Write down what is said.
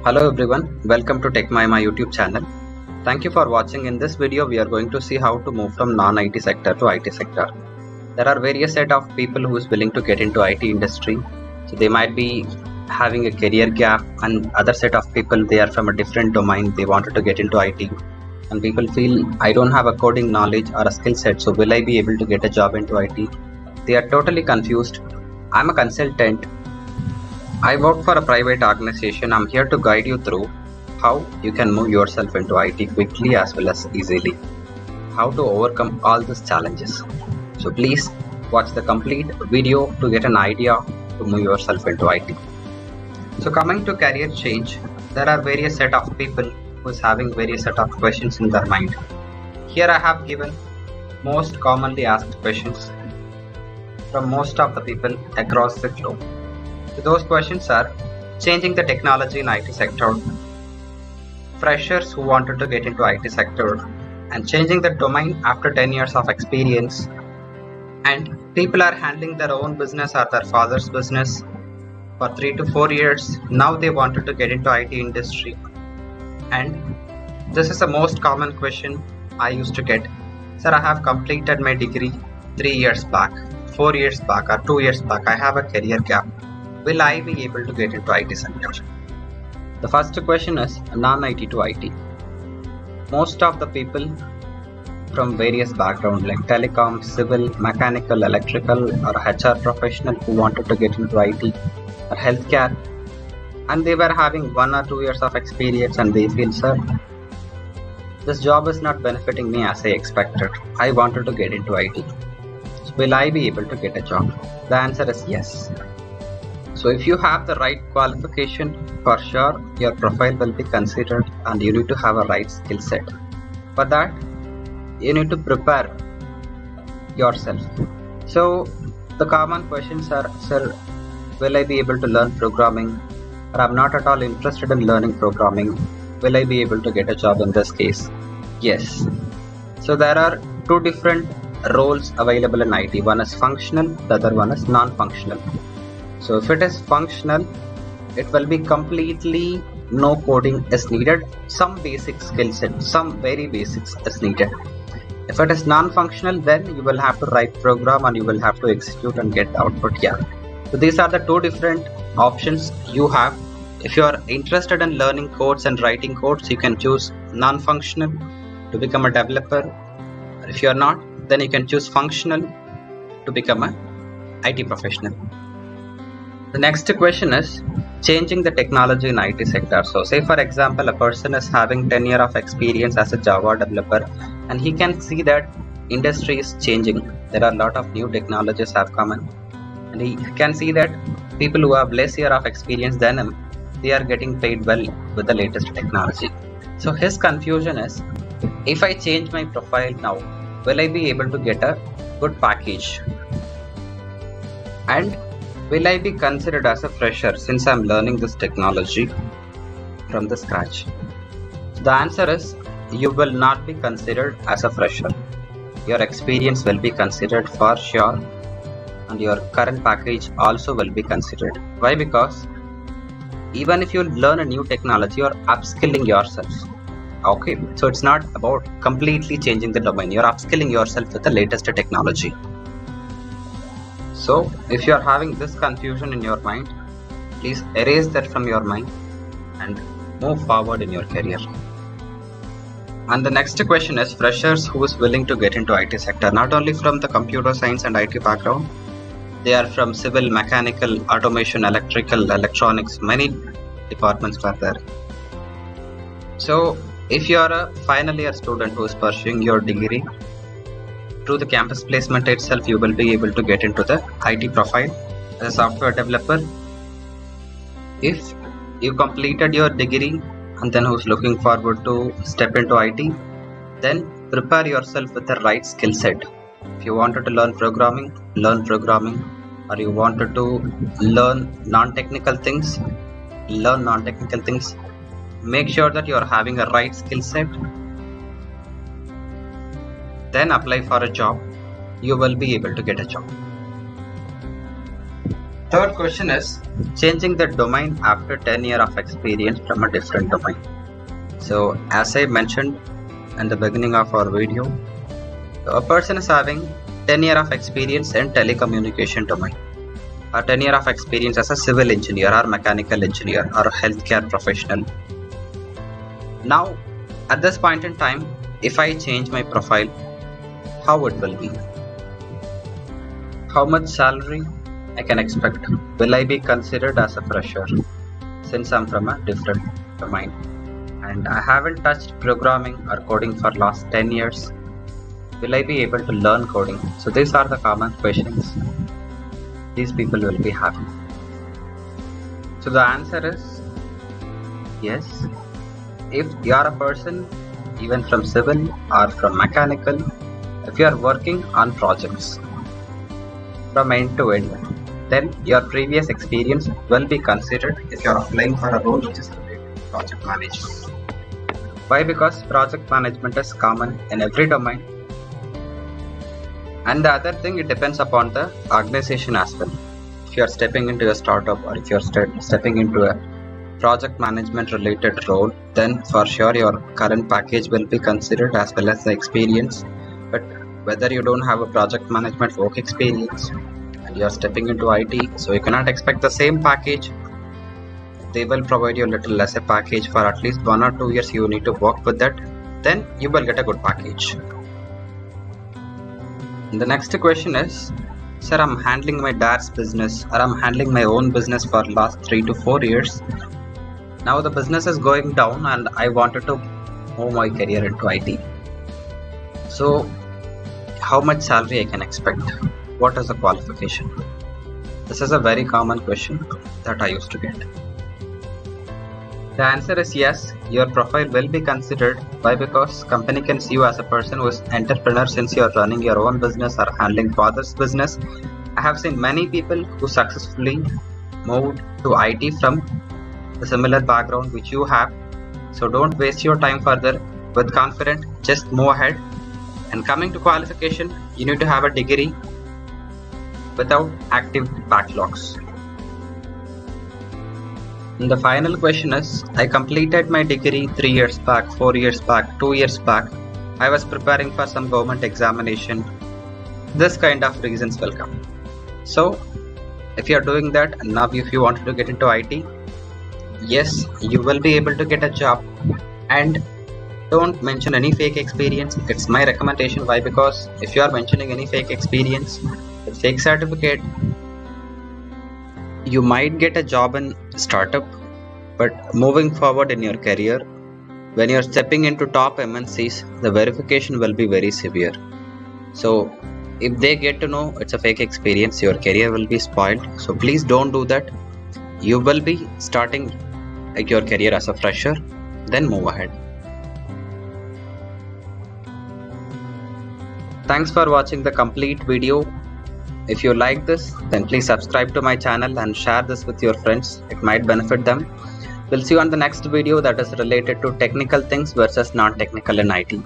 Hello everyone, welcome to TechMyMa YouTube channel. Thank you for watching. In this video, we are going to see how to move from non-IT sector to IT sector. There are various set of people who is willing to get into IT industry. So they might be having a career gap, and other set of people, they are from a different domain. They wanted to get into IT, and people feel I don't have a coding knowledge or a skill set. So will I be able to get a job into IT? They are totally confused. I'm a consultant. I work for a private organization. I'm here to guide you through how you can move yourself into IT quickly as well as easily. How to overcome all these challenges. So please watch the complete video to get an idea to move yourself into IT. So coming to career change, there are various set of people who is having various set of questions in their mind. Here I have given most commonly asked questions from most of the people across the globe. So those questions are changing the technology in IT sector, freshers who wanted to get into IT sector, and changing the domain after 10 years of experience, and people are handling their own business or their father's business for 3 to 4 years. Now they wanted to get into IT industry, and this is the most common question I used to get. Sir, I have completed my degree 3 years back, 4 years back, or 2 years back. I have a career gap. Will I be able to get into IT sector? The first question is non-IT to IT. Most of the people from various backgrounds like telecom, civil, mechanical, electrical, or HR professional who wanted to get into IT or healthcare, and they were having 1 or 2 years of experience, and they feel, sir, this job is not benefiting me as I expected. I wanted to get into IT. So will I be able to get a job? The answer is yes. So if you have the right qualification, for sure your profile will be considered, and you need to have a right skill set. For that, you need to prepare yourself. So the common questions are, sir, will I be able to learn programming? Or I'm not at all interested in learning programming. Will I be able to get a job in this case? Yes. So there are two different roles available in IT. One is functional, the other one is non-functional. So if it is functional, it will be completely no coding is needed. Some basic skill set, some very basics is needed. If it is non-functional, then you will have to write program and you will have to execute and get the output here. So these are the two different options you have. If you are interested in learning codes and writing codes, you can choose non-functional to become a developer. If you are not, then you can choose functional to become a IT professional. The next question is changing the technology in IT sector. So say for example, a person is having 10 years of experience as a Java developer, and he can see that industry is changing. There are a lot of new technologies have come in, and he can see that people who have less year of experience than him, they are getting paid well with the latest technology. So his confusion is, if I change my profile now, will I be able to get a good package? And will I be considered as a fresher since I'm learning this technology from the scratch? The answer is, you will not be considered as a fresher. Your experience will be considered for sure, and your current package also will be considered. Why? Because even if you learn a new technology, you're upskilling yourself. Okay, so it's not about completely changing the domain. You're upskilling yourself with the latest technology. So if you are having this confusion in your mind, please erase that from your mind and move forward in your career. And the next question is freshers who is willing to get into IT sector, not only from the computer science and IT background, they are from civil, mechanical, automation, electrical, electronics, many departments are there. So if you are a final year student who is pursuing your degree, through the campus placement itself, you will be able to get into the IT profile as a software developer. If you completed your degree and then who's looking forward to step into IT, then prepare yourself with the right skill set. If you wanted to learn programming, or you wanted to learn non-technical things, learn non-technical things. Make sure that you are having a right skill set. Then apply for a job. You will be able to get a job. Third question is changing the domain after 10 years of experience from a different domain. So as I mentioned in the beginning of our video, a person is having 10 years of experience in telecommunication domain, or 10 years of experience as a civil engineer or mechanical engineer or a healthcare professional. Now at this point in time, if I change my profile, how it will be? How much salary I can expect? Will I be considered as a fresher since I'm from a different domain and I haven't touched programming or coding for last 10 years? Will I be able to learn coding? So these are the common questions these people will be having. So the answer is yes. If you are a person even from civil or from mechanical, if you are working on projects from end to end, then your previous experience will be considered if you are applying for a role which is related to project management. Why? Because project management is common in every domain. And the other thing, it depends upon the organization as well. If you are stepping into a startup or if you are stepping into a project management related role, then for sure your current package will be considered as well as the experience. But whether you don't have a project management work experience and you are stepping into IT, so you cannot expect the same package. They will provide you a little lesser package for at least 1 or 2 years. You need to work with that, then you will get a good package. The next question is, sir, I'm handling my dad's business or I'm handling my own business for last 3 to 4 years. Now the business is going down and I wanted to move my career into IT. So how much salary I can expect? What is the qualification? This is a very common question that I used to get. The answer is yes, your profile will be considered. Why? Because company can see you as a person who is entrepreneur since you are running your own business or handling father's business. I have seen many people who successfully moved to IT from a similar background which you have. So don't waste your time further. With confidence, just move ahead. And coming to qualification, you need to have a degree without active backlogs. And the final question is, I completed my degree 3 years back, 4 years back, 2 years back. I was preparing for some government examination. This kind of reasons will come. So if you are doing that, now if you wanted to get into IT, yes, you will be able to get a job. And don't mention any fake experience. It's my recommendation. Why? Because if you are mentioning any fake experience with fake certificate, you might get a job in startup, but moving forward in your career, when you're stepping into top MNCs, the verification will be very severe. So if they get to know it's a fake experience, your career will be spoiled. So please don't do that. You will be starting your career as a fresher, then move ahead. Thanks for watching the complete video. If you like this, then please subscribe to my channel and share this with your friends. It might benefit them. We'll see you on the next video that is related to technical things versus non-technical in IT.